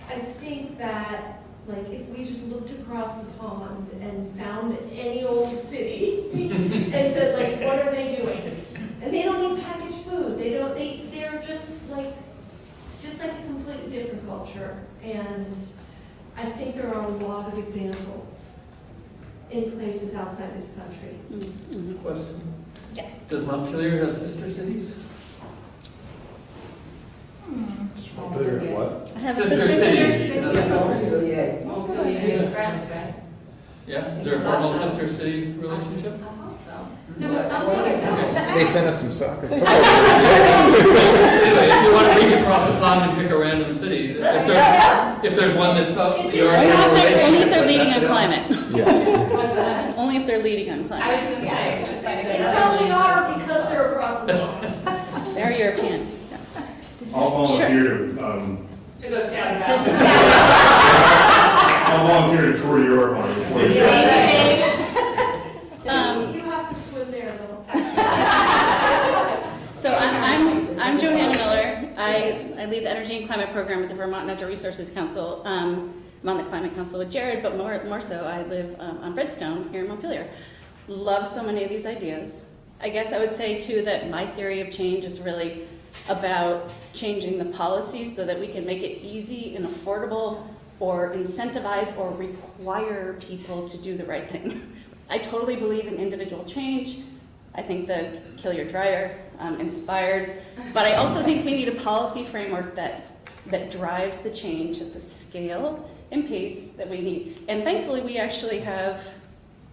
like, if we just looked across the pond and found any old city and said, like, what are they doing? And they don't eat packaged food. They're just like, it's just like a completely different culture. And I think there are a lot of examples in places outside this country. Question. Yes. Does Montpelier have sister cities? Montpelier, what? Sister cities in other Yeah, countries? Montpelier. Montpelier in France, right? Yeah, is there a formal sister city relationship? I hope so. There was something. They sent us some soccer. Anyway, if you want to reach across the pond and pick a random city, if there's one that's your Only Only if they're leading on climate. Yeah. What's that? Only if they're leading on I was climate. gonna say. They probably are because they're across the pond. They're European. I'll volunteer to, To go scouting out. I'll volunteer to tour Europe on it. You have to swim there a little. So I'm Johanna Miller. I lead the Energy and Climate Program at the Vermont Natural Resources Council. I'm on the Climate Council with Jared, but more so I live on Redstone here in Montpelier. Love so many of these ideas. I guess I would say too that my theory of change is really about changing the policies so that we can make it easy and affordable or incentivize or require people to do the right thing. I totally believe in individual change. I think the Kill Your Dryer inspired, but I also think we need a policy framework that drives the change at the scale and pace that we need. And thankfully, we actually have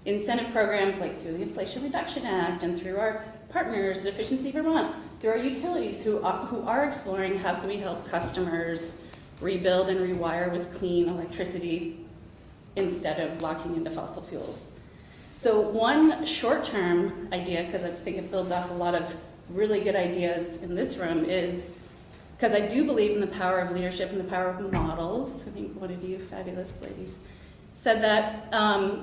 incentive programs like through the Inflation Reduction Act and through our partners at Efficiency Vermont, through our utilities who are exploring how can we help customers rebuild and rewire with clean electricity instead of locking into fossil fuels. So one short-term idea, because I think it builds off a lot of really good ideas in this room, is because I do believe in the power of leadership and the power of models. I think one of you fabulous ladies said that.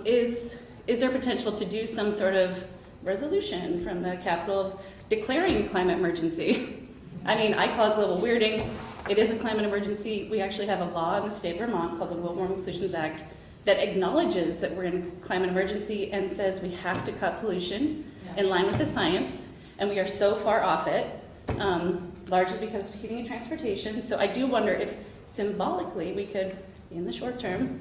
Is there potential to do some sort of resolution from the Capitol of declaring climate emergency? I mean, I call it global weirding. It is a climate emergency. We actually have a law in the state of Vermont called the Global Warming Solutions Act that acknowledges that we're in a climate emergency and says we have to cut pollution in line with the science, and we are so far off it, largely because of heating and transportation. So I do wonder if symbolically we could, in the short term,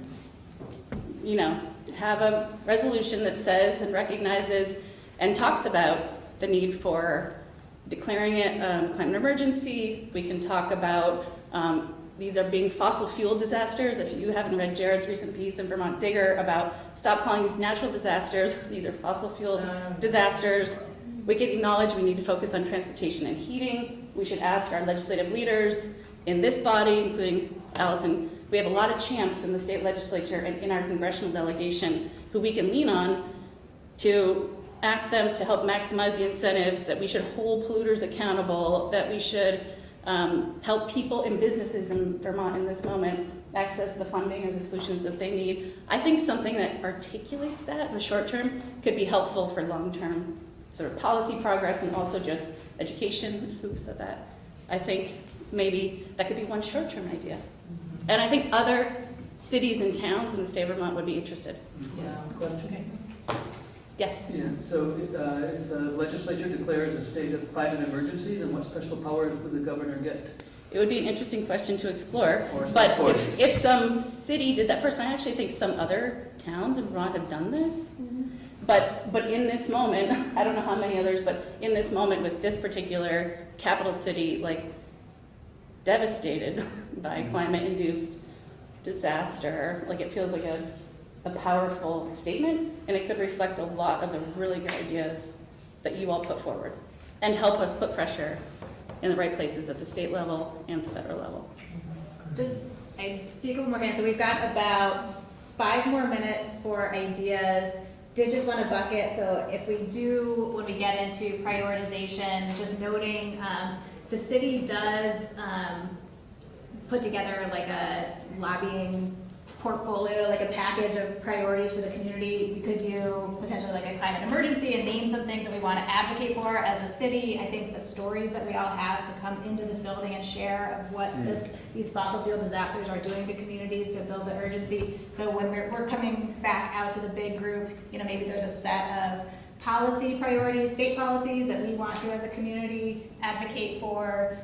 have a resolution that says and recognizes and talks about the need for declaring it climate emergency. We can talk about these are being fossil fuel disasters. If you haven't read Jared's recent piece in Vermont Digger about stop calling these natural disasters, these are fossil fuel disasters. We can acknowledge we need to focus on transportation and heating. We should ask our legislative leaders in this body, including Allison. We have a lot of champs in the state legislature and in our congressional delegation who we can lean on to ask them to help maximize the incentives, that we should hold polluters accountable, that we should help people and businesses in Vermont in this moment access the funding or the solutions that they need. I think something that articulates that in the short term could be helpful for long-term sort of policy progress and also just education. Who said that? I think maybe that could be one short-term idea. And I think other cities and towns in the state of Vermont would be interested. Yeah, question. Yes? Yeah, so if the legislature declares a state of climate emergency, then what special powers would the governor get? It would be an interesting question to explore. Or But support? if some city did that first, I actually think some other towns in Vermont have done this. But in this moment, I don't know how many others, but in this moment with this particular capital city, like devastated by climate-induced disaster, like it feels like a powerful statement, and it could reflect a lot of the really good ideas that you all put forward and help us put pressure in the right places at the state level and the federal level. Just, I see a couple more hands, so we've got about 5 more minutes for ideas. Did just want to bucket, so if we do, when we get into prioritization, just noting, the city does put together like a lobbying portfolio, like a package of priorities for the community. We could do potentially like a climate emergency and name some things that we want to advocate for as a city. I think the stories that we all have to come into this building and share of what these fossil fuel disasters are doing to communities to build the urgency. So when we're coming back out to the big group, you know, maybe there's a set of policy priorities, state policies that we want to as a community advocate for,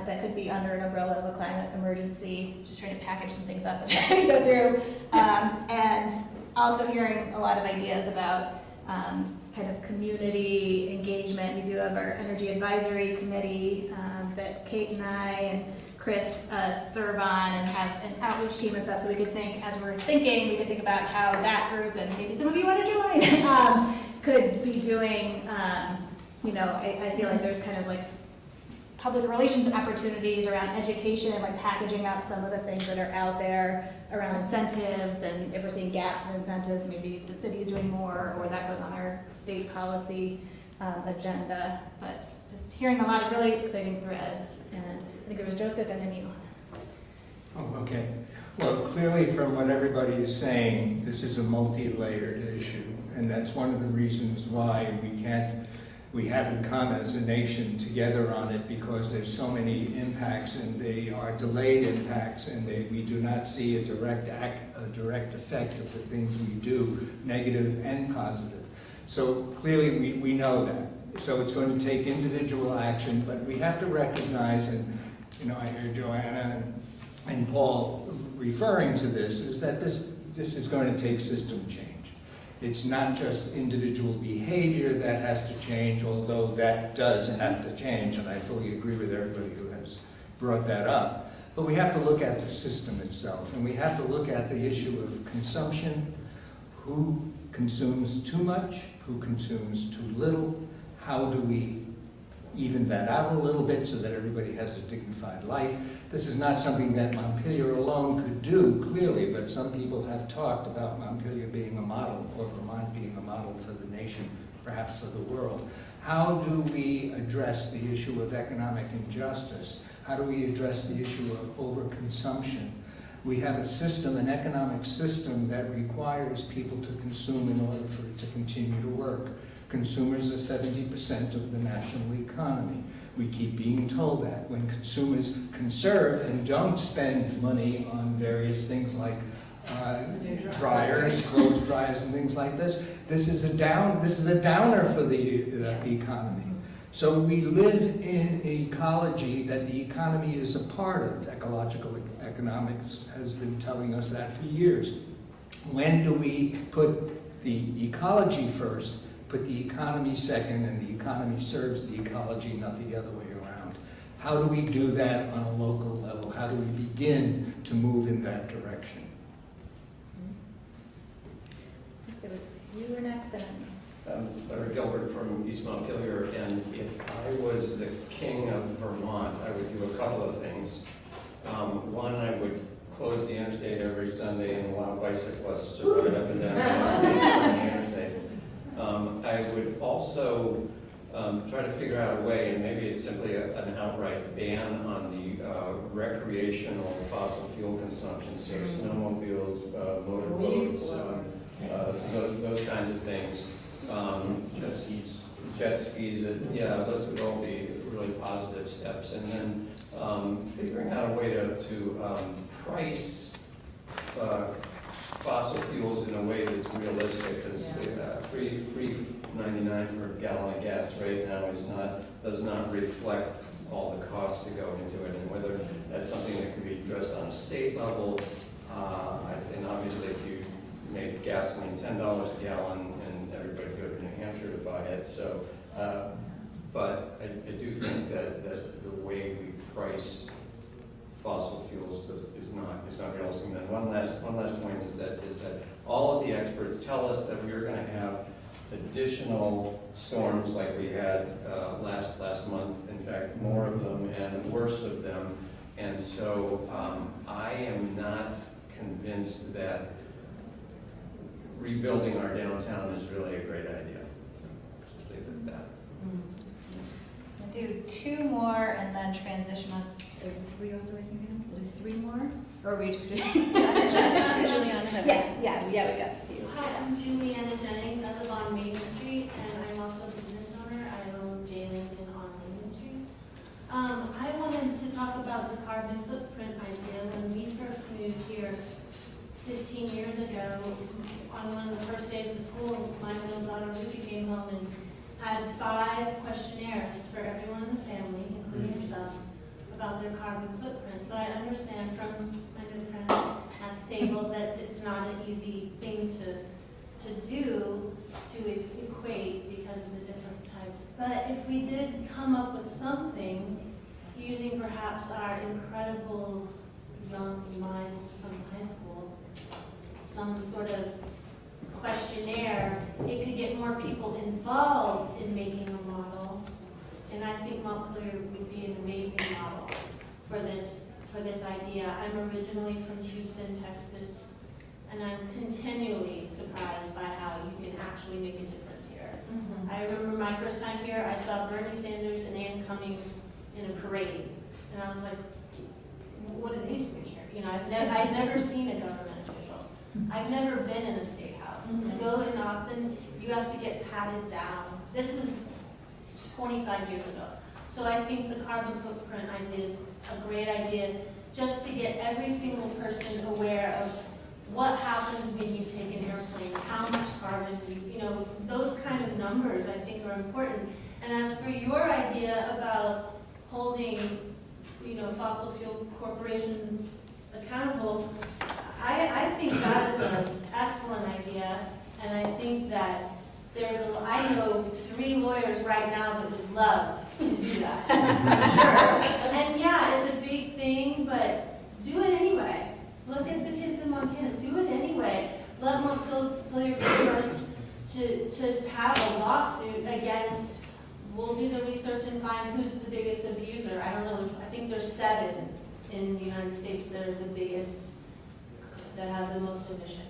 that could be under an umbrella of a climate emergency. Just trying to package some things up as I go through. And also hearing a lot of ideas about kind of community engagement. We do have our Energy Advisory Committee that Kate and I and Chris serve on, and have an outreach team and stuff, so we could think, as we're thinking, we could think about how that group, and maybe some of you want to join, could be doing, you know, I feel like there's kind of like public relations opportunities around education, like packaging up some of the things that are out there around incentives, and if we're seeing gaps in incentives, maybe the city's doing more, or that goes on our state policy agenda. But just hearing a lot of really exciting threads, and I think there was Joseph and then you. Oh, okay. Well, clearly from what everybody is saying, this is a multi-layered issue, and that's one of the reasons why we haven't come as a nation together on it, because there's so many impacts, and they are delayed impacts, and we do not see a direct effect of the things we do, negative and positive. So clearly we know that. So it's going to take individual action, but we have to recognize, and you know, I hear Joanna and Paul referring to this, is that this is going to take system change. It's not just individual behavior that has to change, although that does have to change, and I fully agree with everybody who has brought that up. But we have to look at the system itself, and we have to look at the issue of consumption, who consumes too much, who consumes too little, how do we even that out a little bit so that everybody has a dignified life. This is not something that Montpelier alone could do, clearly, but some people have talked about Montpelier being a model, or Vermont being a model for the nation, perhaps for the world. How do we address the issue of economic injustice? How do we address the issue of overconsumption? We have a system, an economic system, that requires people to consume in order for it to continue to work. Consumers are 70% of the national economy. We keep being told that. When consumers conserve and don't spend money on various things like dryers, clothes dryers, and things like this, this is a downer for the economy. So we live in an ecology that the economy is a part of. Ecological economics has been telling us that for years. When do we put the ecology first, put the economy second, and the economy serves the ecology, not the other way around? How do we do that on a local level? How do we begin to move in that direction? You were next, and Larry Gilbert from East Montpelier, and if I was the king of Vermont, I would do a couple of things. One, I would close the interstate every Sunday and allow bicyclists to ride up and down the interstate. I would also try to figure out a way, and maybe it's simply an outright ban on the recreational fossil fuel consumption, so snowmobiles, motorboats, those kinds of things. Jet skis, yeah, those would all be really positive steps. And then figuring out a way to price fossil fuels in a way that's realistic, because $3.99 for a gallon of gas right now does not reflect all the costs that go into it, and whether that's something that can be addressed on a state level. And obviously, if you make gasoline $10 a gallon, and everybody go to New Hampshire to buy it. So, but I do think that the way we price fossil fuels is not realistic. And then one last point is that all of the experts tell us that we're going to have additional storms like we had last month. In fact, more of them and worse of them. And so I am not convinced that rebuilding our downtown is really a great idea. Just leave it at that. We'll do 2 more and then transition us. We always thinking we'll do 3 more, or are we just Juliana. Yes, we got a few. Hi, I'm Juliana Jennings. I live on Main Street, and I'm also a business owner. I own J. Lincoln on Main Street. I wanted to talk about the carbon footprint idea. When we first moved here 15 years ago, on one of the first days of school, my little daughter Ruby came home and had 5 questionnaires for everyone in the family, including herself, about their carbon footprint. So I understand from my good friend at the table that it's not an easy thing to do, to equate because of the different types. But if we did come up with something using perhaps our incredible young minds from high school, some sort of questionnaire, it could get more people involved in making a model. And I think Montpelier would be an amazing model for this idea. I'm originally from Houston, Texas, and I'm continually surprised by how you can actually make a difference here. I remember my first time here, I saw Bernie Sanders and Ann Cummings in a parade, and I was like, what are they doing here? You know, I've never seen a government official. I've never been in a state house. To go in Austin, you have to get patted down. This is 25 years ago. So I think the carbon footprint idea is a great idea, just to get every single person aware of what happens when you take an airplane, how much carbon, those kind of numbers I think are important. And as for your idea about holding, fossil fuel corporations accountable, I think that is an excellent idea, and I think that I know 3 lawyers right now that would love to do that. Sure. And yeah, it's a big thing, but do it anyway. Look at the kids in Montana. Do it anyway. Let Montpelier be first to have a lawsuit against. We'll do the research and find who's the biggest abuser. I don't know. I think there's 7 in the United States that are the biggest, that have the most emissions.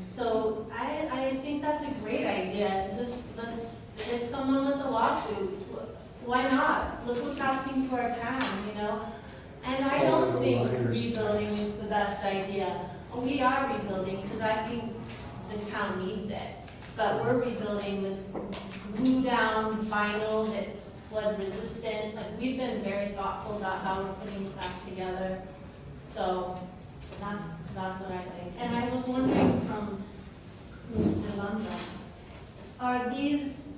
So I think that's a great idea. Just let's get someone with a lawsuit. Why not? Look what's happening to our town, And I don't think rebuilding is the best idea. We are rebuilding because I think the town needs it. But we're rebuilding with glue down vinyl that's flood resistant. Like, we've been very thoughtful about how we're putting it back together. So that's what I think. And I was wondering from Mr. Lundgren, are these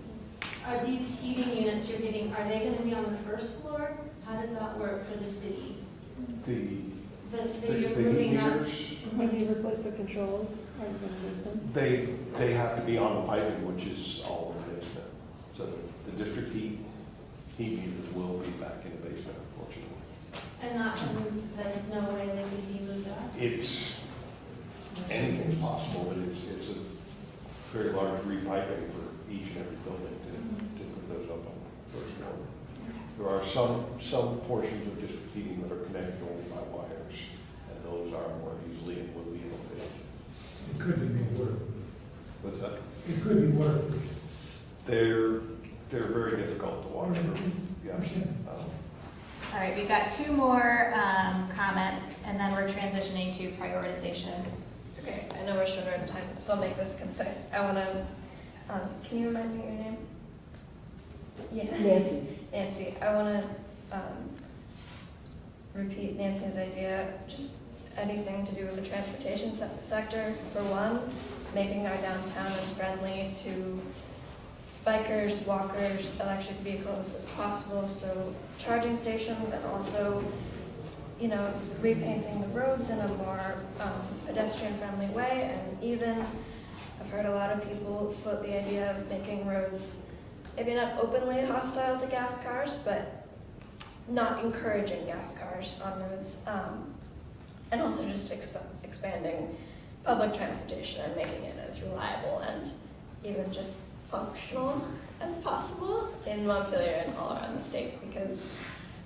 heating units you're getting, are they going to be on the first floor? How does that work for the city? You're moving out? When you replace the controls, are you going to move them? They have to be on the piping, which is all in the basement. So the district heat meters will be back in the basement, unfortunately. And that means that no way they could be moved out? It's, anything's possible, but it's a very large repiping for each and every building to put those up on the first floor. There are some portions of district heating that are connected only by wires, and those are more easily and would be elevated. It could be more. What's that? It could be more. they're very difficult to watch. Yeah. All right, we've got two more comments, and then we're transitioning to prioritization. Okay, I know we're shorter on time, so I'll make this concise. I want to, can you remind me your name? Yeah. Nancy. I want to repeat Nancy's idea, just anything to do with the transportation sector. For one, making our downtown as friendly to bikers, walkers, electric vehicles as possible. So charging stations, and also, repainting the roads in a more pedestrian-friendly way. And even, I've heard a lot of people float the idea of making roads maybe not openly hostile to gas cars, but not encouraging gas cars on roads. And also just expanding public transportation and making it as reliable and even just functional as possible in Montpelier and all around the state, because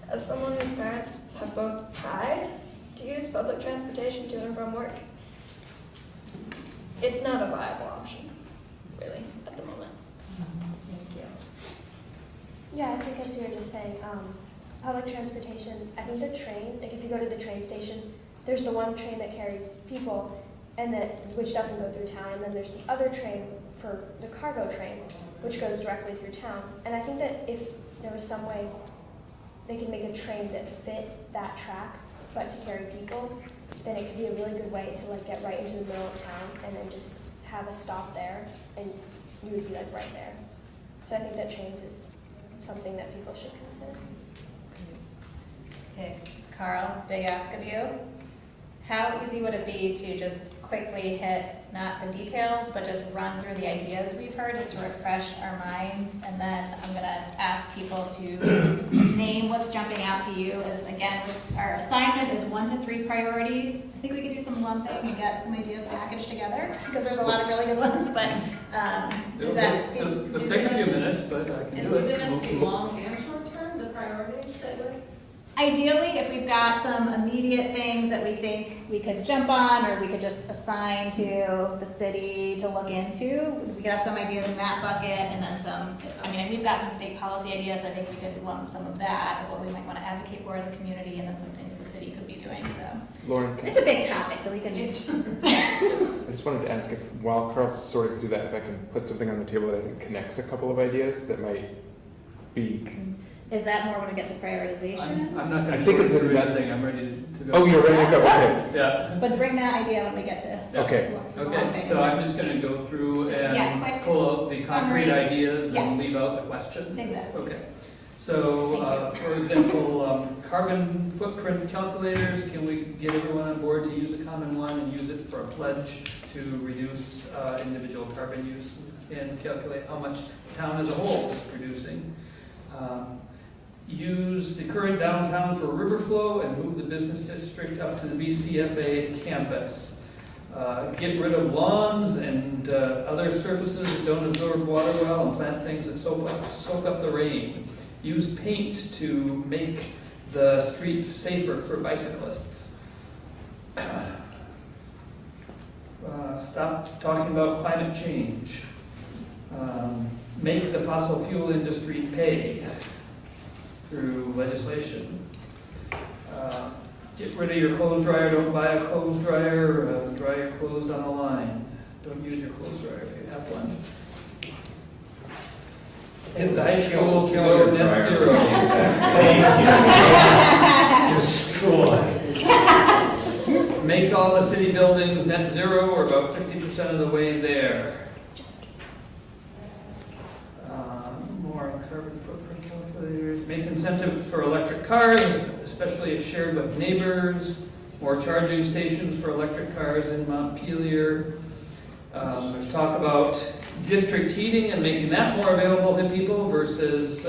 as someone whose parents have both tried to use public transportation to and from work, it's not a viable option, really, at the moment. Thank you. Yeah, I think as you were just saying, public transportation, I think the train, like if you go to the train station, there's the one train that carries people, and which doesn't go through town, and then there's the other train for the cargo train, which goes directly through town. And I think that if there was some way they could make a train that fit that track, but to carry people, then it could be a really good way to get right into the middle of town and then just have a stop there, and you would be right there. So I think that trains is something that people should consider. Okay, Carl, big ask of you. How easy would it be to just quickly hit, not the details, but just run through the ideas we've heard, just to refresh our minds? And then I'm going to ask people to name what's jumping out to you as, again, our assignment is 1 to 3 priorities. I think we could do some lumping and get some ideas packaged together, because there's a lot of really good ones, but It'll take a few minutes, but I can do it. Is it going to be long and short term, the priorities that we're... Ideally, if we've got some immediate things that we think we could jump on, or we could just assign to the city to look into, we could have some ideas in that bucket, and then some, we've got some state policy ideas. I think we could lump some of that, of what we might want to advocate for as a community, and then some things the city could be doing, so. Lauren, It's a big topic, so we can use. I just wanted to ask if, while Carl's sorting through that, if I can put something on the table that I think connects a couple of ideas that might be. Is that more when we get to prioritization? I'm not going I to think sort it's through in that- anything, I'm ready to go. Oh, you're ready to go, okay. Yeah. But bring that idea when we get to. Yeah. Okay. Okay, so I'm just going to go through and pull out the concrete ideas and leave out the question? Exactly. Okay. So, for example, carbon footprint calculators, can we get everyone on board to use a common one and use it for a pledge to reduce individual carbon use and calculate how much the town as a whole is producing? Use the current downtown for river flow and move the business district up to the VCFA campus. Get rid of lawns and other surfaces that don't absorb water well, and plant things that soak up the rain. Use paint to make the streets safer for bicyclists. Stop talking about climate change. Make the fossil fuel industry pay through legislation. Get rid of your clothes dryer, don't buy a clothes dryer, dry your clothes on the line. Don't use your clothes dryer if you have one. Get the high school to go net zero. Destroy. Make all the city buildings net zero, or about 50% of the way there. More on carbon footprint calculators. Make incentives for electric cars, especially if shared with neighbors. More charging stations for electric cars in Montpelier. There's talk about district heating and making that more available to people versus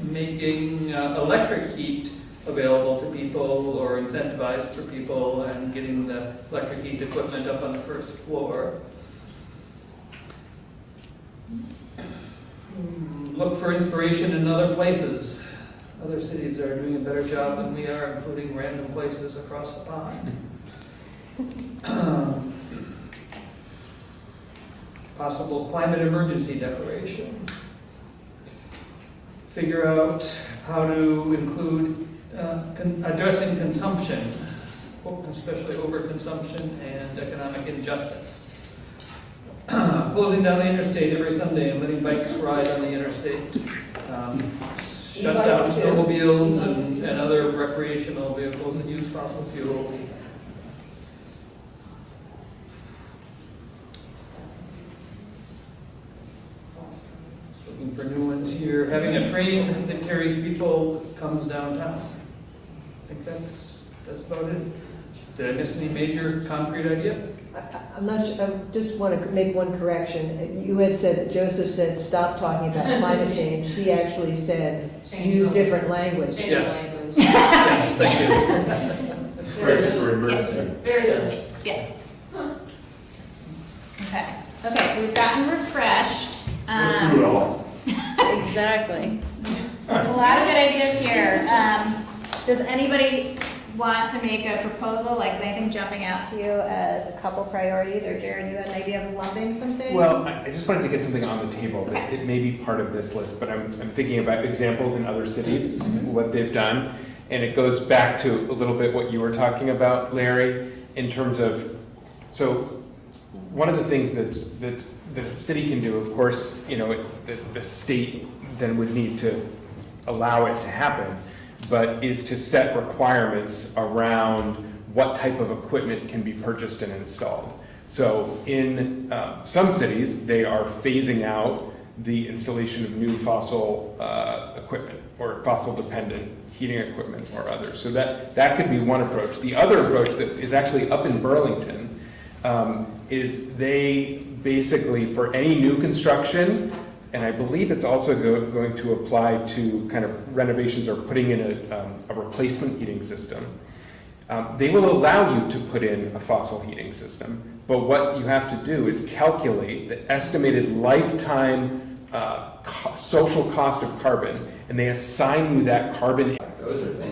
making electric heat available to people, or incentivized for people, and getting the electric heat equipment up on the first floor. Look for inspiration in other places. Other cities are doing a better job than we are, including random places across the pond. Possible climate emergency declaration. figure out how to include addressing consumption, especially overconsumption and economic injustice. Closing down the interstate every Sunday and letting bikes ride on the interstate. Shut down snowmobiles and other recreational vehicles that use fossil fuels. Just looking for new ones here. Having a train that carries people that comes downtown. I think that's about it. Did I miss any major concrete idea? I'm not sure, I just want to make one correction. You had said that Joseph said, stop talking about climate change. He actually said, use different language. Yes. Yes, thank you. Crisis or emergency. Very good. Yeah. Okay. Okay, so we've gotten refreshed. Let's do it all. Exactly. There's a lot of good ideas here. Does anybody want to make a proposal? Like, is anything jumping out to you as a couple priorities? Or Jared, you had an idea of lumping some things? Well, I just wanted to get something on the table that it may be part of this list, but I'm thinking about examples in other cities, what they've done. And it goes back to a little bit what you were talking about, Larry, in terms of, so one of the things that a city can do, of course, you know, the state then would need to allow it to happen, but is to set requirements around what type of equipment can be purchased and installed. So in some cities, they are phasing out the installation of new fossil equipment or fossil-dependent heating equipment or others. So that could be one approach. The other approach that is actually up in Burlington is they basically, for any new construction, and I believe it's also going to apply to kind of renovations or putting in a replacement heating system. They will allow you to put in a fossil heating system, but what you have to do is calculate the estimated lifetime social cost of carbon, and they assign you that carbon. Those are things